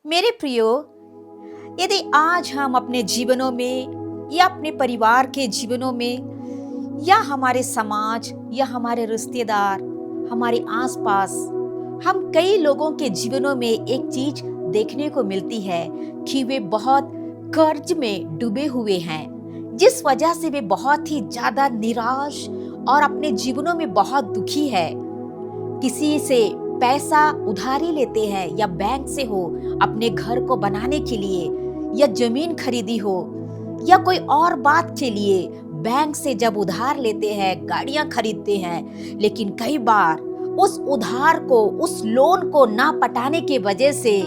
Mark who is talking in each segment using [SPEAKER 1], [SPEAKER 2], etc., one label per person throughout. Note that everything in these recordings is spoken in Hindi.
[SPEAKER 1] मेरे प्रियो, यदि आज हम अपने जीवनों में या अपने परिवार के जीवनों में या हमारे समाज या हमारे रिश्तेदार, हमारे आसपास, हम कई लोगों के जीवनों में एक चीज देखने को मिलती है कि वे बहुत कर्ज में डूबे हुए हैं, जिस वजह से वे बहुत ही ज्यादा निराश और अपने जीवनों में बहुत दुखी है। किसी से पैसा उधारी लेते हैं या बैंक से हो अपने घर को बनाने के लिए, या जमीन खरीदी हो, या कोई और बात के लिए बैंक से जब उधार लेते हैं, गाड़ियां खरीदते हैं, लेकिन कई बार उस उधार को, उस लोन को ना पटाने के वजह से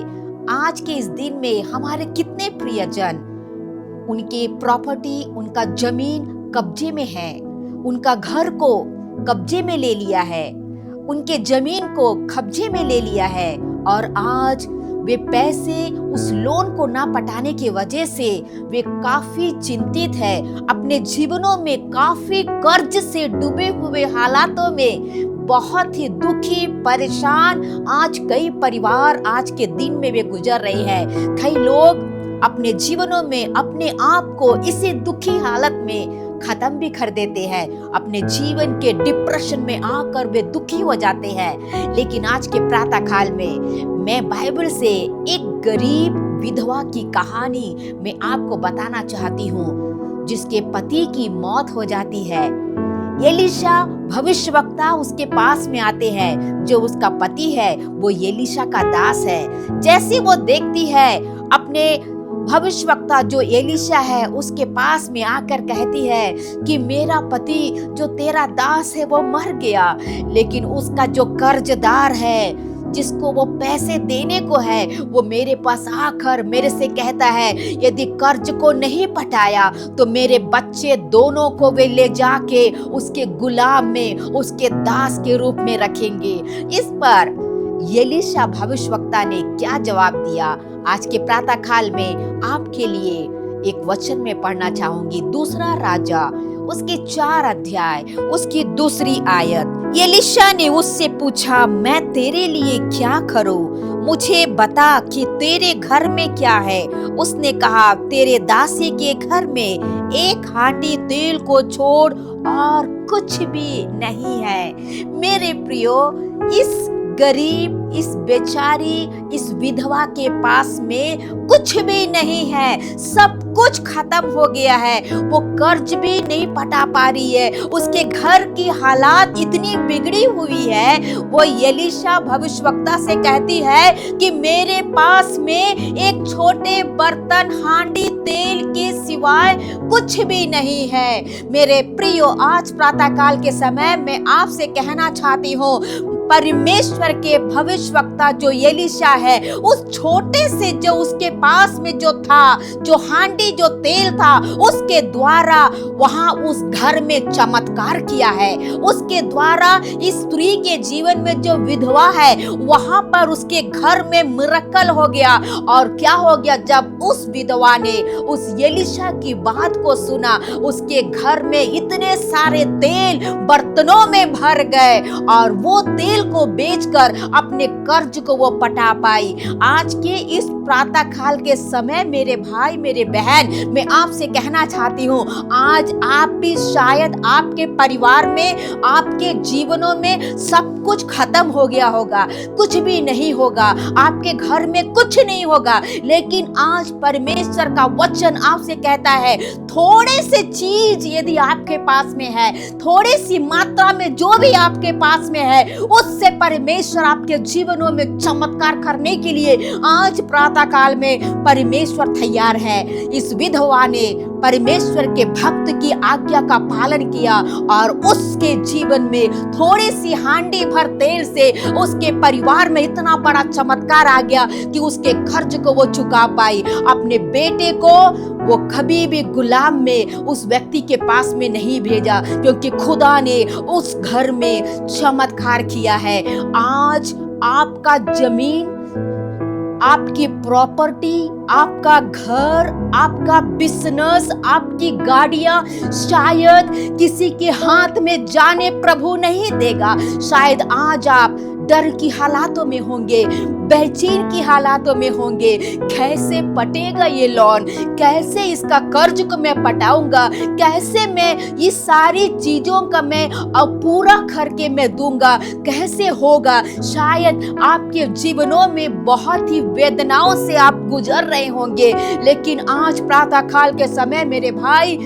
[SPEAKER 1] आज के इस दिन में हमारे कितने प्रियजन, उनके प्रॉपर्टी, उनका जमीन कब्जे में है, उनका घर को कब्जे में ले लिया है, उनके जमीन को कब्जे में ले लिया है, और आज वे पैसे उस लोन को ना पटाने की वजह से वे काफी चिंतित है, अपने जीवनों में काफी कर्ज से डूबे हुए हालातों में बहुत ही दुखी, परेशान आज कई परिवार आज के दिन में वे गुजर रहे हैं। कई लोग अपने जीवनों में अपने आप को इसी दुखी हालत में खत्म भी कर देते हैं, अपने जीवन के डिप्रेशन में आकर वे दुखी हो जाते हैं। लेकिन आज के प्रातः काल में मैं बाइबल से एक गरीब विधवा की कहानी मैं आपको बताना चाहती हूँ, जिसके पति की मौत हो जाती है। एलीशा भविष्यवक्ता उसके पास में आते हैं, जो उसका पति है वो एलीशा का दास है। जैसे वो देखती है अपने भविष्यवक्ता जो एलीशा है उसके पास में आकर कहती है कि मेरा पति जो तेरा दास है वो मर गया, लेकिन उसका जो कर्जदार है जिसको वो पैसे देने को है वो मेरे पास आकर मेरे से कहता है यदि कर्ज को नहीं पटाया तो मेरे बच्चे दोनों को वे ले जाके उसके गुलाम में, उसके दास के रूप में रखेंगे। इस पर एलीशा भविष्यवक्ता ने क्या जवाब दिया, आज के प्रातः काल में आपके लिए एक वचन में पढ़ना चाहूंगी। दूसरा राजा उसके 4 अध्याय उसकी 2 आयत। एलीशा ने उससे पूछा, मैं तेरे लिए क्या करूं? मुझे बता कि तेरे घर में क्या है। उसने कहा, तेरे दासी के घर में 1 हांडी तेल को छोड़ और कुछ भी नहीं है। मेरे प्रियो, इस गरीब, इस बेचारी, इस विधवा के पास में कुछ भी नहीं है, सब कुछ खत्म हो गया है। वो कर्ज भी नहीं पटा पा रही है, उसके घर की हालात इतनी बिगड़ी हुई है। वो एलीशा भविष्यवक्ता से कहती है कि मेरे पास में एक छोटे बर्तन हांडी तेल के सिवाय कुछ भी नहीं है। मेरे प्रियो, आज प्रातः काल के समय में आपसे कहना चाहती हूँ, परमेश्वर के भविष्यवक्ता जो एलीशा है, उस छोटे से जो उसके पास में जो था, जो हांडी, जो तेल था, उसके द्वारा वहां उस घर में चमत्कार किया है। उसके द्वारा इस स्त्री के जीवन में जो विधवा है वहां पर उसके घर में मिरेकल हो गया। और क्या हो गया, जब उस विधवा ने उस एलीशा की बात को सुना, उसके घर में इतने सारे तेल बर्तनों में भर गए और वो तेल को बेचकर अपने कर्ज को वो पटा पाई। आज के इस प्रातः काल के समय मेरे भाई, मेरे बहन, मैं आपसे कहना चाहती हूँ, आज आप भी शायद आपके परिवार में, आपके जीवनों में सब कुछ खत्म हो गया होगा, कुछ भी नहीं होगा, आपके घर में कुछ नहीं होगा। लेकिन आज परमेश्वर का वचन आपसे कहता है, थोड़े से चीज यदि आपके पास में है, थोड़ी सी मात्रा में जो भी आपके पास में है, उससे परमेश्वर आपके जीवनों में चमत्कार करने के लिए आज प्रातः काल में परमेश्वर तैयार है। इस विधवा ने परमेश्वर के भक्त की आज्ञा का पालन किया और उसके जीवन में थोड़ी सी हांडी भर तेल से उसके परिवार में इतना बड़ा चमत्कार आ गया कि उसके कर्ज को वो चुका पाई। अपने बेटे को वो कभी भी गुलाम में उस व्यक्ति के पास में नहीं भेजा, क्योंकि खुदा ने उस घर में चमत्कार किया है। आज आपका जमीन, आपकी प्रॉपर्टी, आपका घर, आपका बिजनेस, आपकी गाड़ियां शायद किसी के हाथ में जाने प्रभु नहीं देगा। शायद आज आप डर की हालातों में होंगे, बेचैन की हालातों में होंगे, कैसे पटेगा ये लोन, कैसे इसका कर्ज को मैं पटाऊंगा, कैसे मैं इस सारी चीजों का मैं अब पूरा करके मैं दूंगा, कैसे होगा। शायद आपके जीवनों में बहुत ही वेदनाओं से आप गुजर रहे होंगे, लेकिन आज प्रातः काल के समय मेरे भाई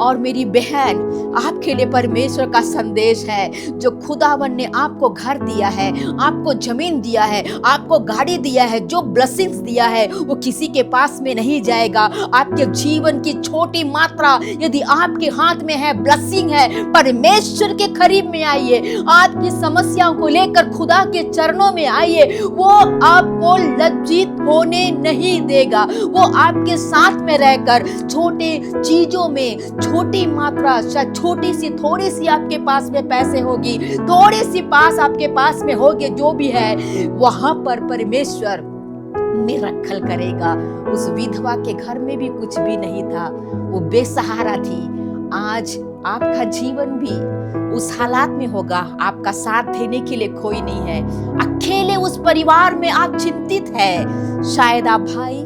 [SPEAKER 1] और मेरी बहन, आपके लिए परमेश्वर का संदेश है। जो खुदावन ने आपको घर दिया है, आपको जमीन दिया है, आपको गाड़ी दिया है, जो ब्लेसिंग्स दिया है, वो किसी के पास में नहीं जाएगा। आपके जीवन की छोटी मात्रा यदि आपके हाथ में है, ब्लेसिंग है, परमेश्वर के करीब में आइए, आपकी समस्याओं को लेकर खुदा के चरणों में आइए। वो आपको लज्जित होने नहीं देगा। वो आपके साथ में रहकर छोटे चीजों में, छोटी मात्रा, शायद छोटी सी, थोड़ी सी आपके पास में पैसे होगी, थोड़ी सी पास आपके पास में होगी, जो भी है वहां पर परमेश्वर मिरेकल करेगा। उस विधवा के घर में भी कुछ भी नहीं था, वो बेसहारा थी। आज आपका जीवन भी उस हालात में होगा, आपका साथ देने के लिए कोई नहीं है, अकेले उस परिवार में आप चिंतित है। शायद आप भाई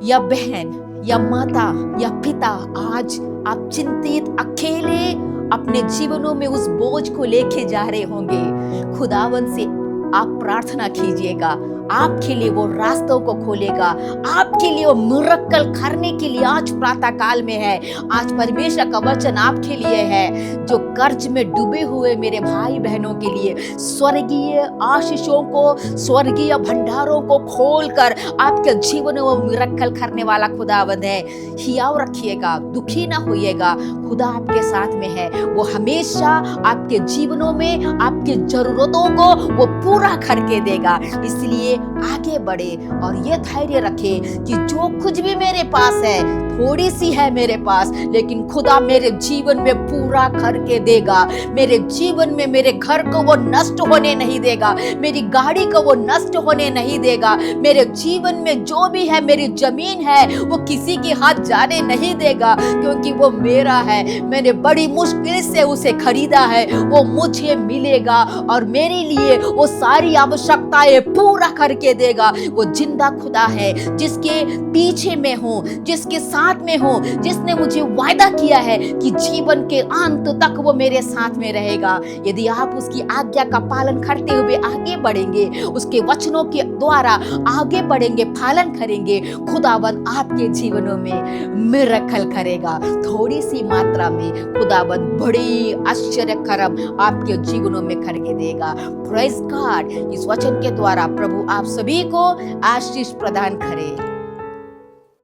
[SPEAKER 1] या बहन या माता या पिता, आज आप चिंतित अकेले अपने जीवनों में उस बोझ को लेके जा रहे होंगे। खुदावन से आप प्रार्थना कीजिएगा, आपके लिए वो रास्तों को खोलेगा, आपके लिए वो मिरेकल करने के लिए आज प्रातः काल में है। आज परमेश्वर का वचन आपके लिए है। जो कर्ज में डूबे हुए मेरे भाई बहनों के लिए स्वर्गीय आशीषों को, स्वर्गीय भंडारों को खोलकर आपके जीवन में वो मिरेकल करने वाला खुदावंद है। हियाव रखिएगा, दुखी ना होइएगा, खुदा आपके साथ में है। वो हमेशा आपके जीवनों में आपकी जरूरतों को वो पूरा करके देगा। इसलिए आगे बढ़े और ये धैर्य रखे कि जो कुछ भी मेरे पास है, थोड़ी सी है मेरे पास, लेकिन खुदा मेरे जीवन में पूरा करके देगा। मेरे जीवन में मेरे घर को वो नष्ट होने नहीं देगा, मेरी गाड़ी को वो नष्ट होने नहीं देगा, मेरे जीवन में जो भी है, मेरी जमीन है, वो किसी के हाथ जाने नहीं देगा, क्योंकि वो मेरा है। मैंने बड़ी मुश्किल से उसे खरीदा है, वो मुझे मिलेगा और मेरे लिए वो सारी आवश्यकताएं पूरा करके देगा। वो जिंदा खुदा है, जिसके पीछे में हूँ, जिसके साथ में हूँ, जिसने मुझे वायदा किया है कि जीवन के अंत तक वो मेरे साथ में रहेगा। यदि आप उसकी आज्ञा का पालन करते हुए आगे बढ़ेंगे, उसके वचनों के द्वारा आगे बढ़ेंगे, पालन करेंगे, खुदावन आपके जीवनों में मिरेकल करेगा। थोड़ी सी मात्रा में खुदावन बड़ी आश्चर्य कर्म आपके जीवनों में करके देगा। Praise God. इस वचन के द्वारा प्रभु आप सभी को आशीष प्रदान करे।